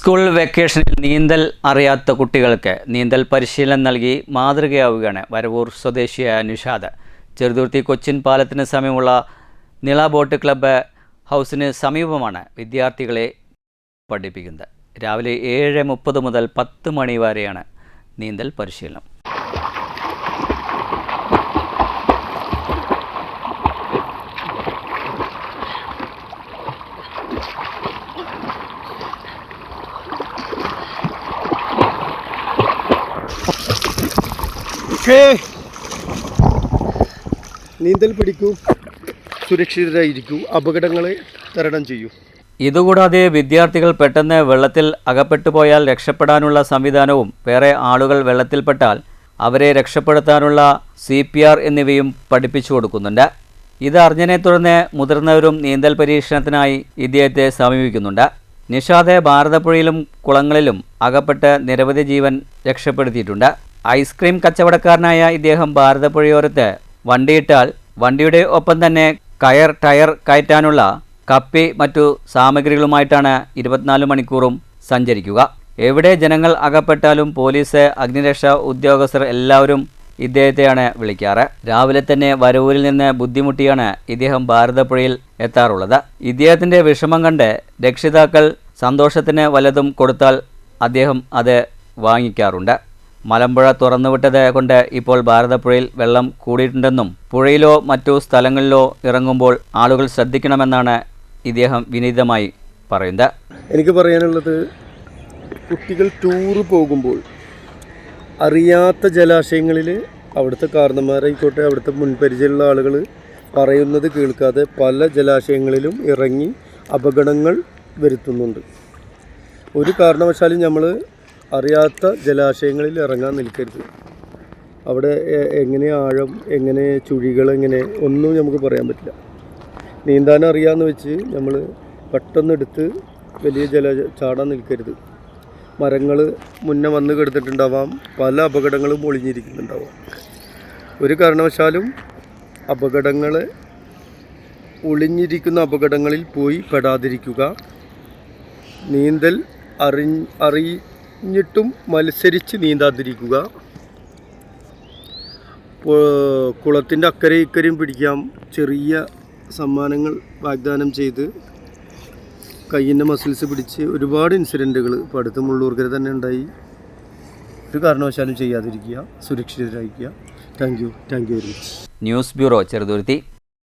School വെക്കേഷനിൽ നീന്തൽ അറിയാത്ത കുട്ടികൾക്ക് നീന്തൽ പരിശീലനം നൽകി മാതൃകയാവുകയാണ് വരവൂർ സ്വദേശിയായ നിഷാദ്. ചെറുതുരുത്തി കൊച്ചിൻ പാലത്തിന് സമീപമുള്ള നിള ബോട്ട് ക്ലബ്ബ് ഹൗസിന് സമീപമാണ് വിദ്യാർത്ഥികളെ പഠിപ്പിക്കുന്നത്. രാവിലെ 7:30 മുതൽ 10 മണി വരെയാണ് നീന്തൽ പരിശീലനം. നീന്തൽ പഠിക്കൂ, സുരക്ഷിതരായിരിക്കൂ, അപകടങ്ങളെ തരണം ചെയ്യൂ. ഇതുകൂടാതെ വിദ്യാർത്ഥികൾ പെട്ടെന്ന് വെള്ളത്തിൽ അകപ്പെട്ടു പോയാൽ രക്ഷപ്പെടാനുള്ള സംവിധാനവും വേറെ ആളുകൾ വെള്ളത്തിൽപ്പെട്ടാൽ അവരെ രക്ഷപ്പെടുത്താനുള്ള CPR എന്നിവയും പഠിപ്പിച്ചു കൊടുക്കുന്നുണ്ട്. ഇത് അറിഞ്ഞതിനെ തുടർന്ന് മുതിർന്നവരും നീന്തൽ പരീക്ഷണത്തിനായി ഇദ്ദേഹത്തെ സമീപിക്കുന്നുണ്ട്. നിഷാദ് ഭാരതപ്പുഴയിലും കുളങ്ങളിലും അകപ്പെട്ട് നിരവധി ജീവൻ രക്ഷപ്പെടുത്തിയിട്ടുണ്ട്. ഐസ്ക്രീം കച്ചവടക്കാരനായ ഇദ്ദേഹം ഭാരതപ്പുഴയോരത്ത് വണ്ടിയിട്ടാൽ വണ്ടിയുടെ ഒപ്പം തന്നെ ടയർ കയറ്റാനുള്ള കപ്പി മറ്റു സാമഗ്രികളുമായിട്ടാണ് 24 മണിക്കൂറും സഞ്ചരിക്കുക. എവിടെ ജനങ്ങൾ അകപ്പെട്ടാലും പോലീസ്, അഗ്നിരക്ഷാ ഉദ്യോഗസ്ഥർ എല്ലാവരും ഇദ്ദേഹത്തെയാണ് വിളിക്കാറ്. രാവിലെ തന്നെ വരവൂരിൽ നിന്ന് ബുദ്ധിമുട്ടിയാണ് ഇദ്ദേഹം ഭാരതപ്പുഴയിൽ എത്താറുള്ളത്. ഇദ്ദേഹത്തിൻ്റെ വിഷമം കണ്ട് രക്ഷിതാക്കൾ സന്തോഷത്തിന് വല്ലതും കൊടുത്താൽ അദ്ദേഹം അത് വാങ്ങിക്കാറുണ്ട്. മലമ്പുഴ തുറന്നുവിട്ടത് കൊണ്ട് ഇപ്പോൾ ഭാരതപ്പുഴയിൽ വെള്ളം കൂടിയിട്ടുണ്ടെന്നും പുഴയിലോ മറ്റു സ്ഥലങ്ങളിലോ ഇറങ്ങുമ്പോൾ ആളുകൾ ശ്രദ്ധിക്കണമെന്നാണ് ഇദ്ദേഹം വിനീതമായി പറയുന്നത്. എനിക്ക് പറയാനുള്ളത്, കുട്ടികൾ ടൂറ് പോകുമ്പോൾ അറിയാത്ത ജലാശയങ്ങളിൽ അവിടുത്തെ കാരണന്മാരായിക്കോട്ടെ, അവിടുത്തെ മുൻപരിചയമുള്ള ആളുകൾ പറയുന്നത് കേൾക്കാതെ പല ജലാശയങ്ങളിലും ഇറങ്ങി അപകടങ്ങൾ വരുത്തുന്നുണ്ട്. ഒരു കാരണവശാലും നമ്മൾ അറിയാത്ത ജലാശയങ്ങളിൽ ഇറങ്ങാൻ നിൽക്കരുത്. അവിടെ എങ്ങനെ ആഴം, എങ്ങനെ ചുഴികൾ, എങ്ങനെ ഒന്നും നമുക്ക് പറയാൻ പറ്റില്ല. നീന്താൻ അറിയാമെന്ന് വെച്ച് നമ്മൾ പെട്ടെന്നെടുത്ത് വലിയ ചാടാൻ നിൽക്കരുത്. മരങ്ങൾ മുന്നേ വന്ന് കിടന്നിട്ടുണ്ടാവാം, പല അപകടങ്ങളും ഒളിഞ്ഞിരിക്കുന്നുണ്ടാവാം. ഒരു കാരണവശാലും ഒളിഞ്ഞിരിക്കുന്ന അപകടങ്ങളിൽ പോയി പെടാതിരിക്കുക. നീന്തൽ അറിഞ്ഞിട്ടും മത്സരിച്ച് നീന്താതിരിക്കുക. കുളത്തിൻ്റെ അക്കരെ ഇക്കരയും പിടിക്കാം. ചെറിയ സമ്മാനങ്ങൾ വാഗ്ദാനം ചെയ്ത് കയ്യിൻ്റെ മസിൽസ് പിടിച്ച് ഒരുപാട് ഇൻസിഡൻറ്റുകൾ ഇപ്പോൾ അടുത്ത് മുള്ളൂർക്കര തന്നെ ഉണ്ടായി. ഒരു കാരണവശാലും ചെയ്യാതിരിക്കുക, സുരക്ഷിതരായിരിക്കുക. Thank you very much. News bureau, Cheruthuruthy.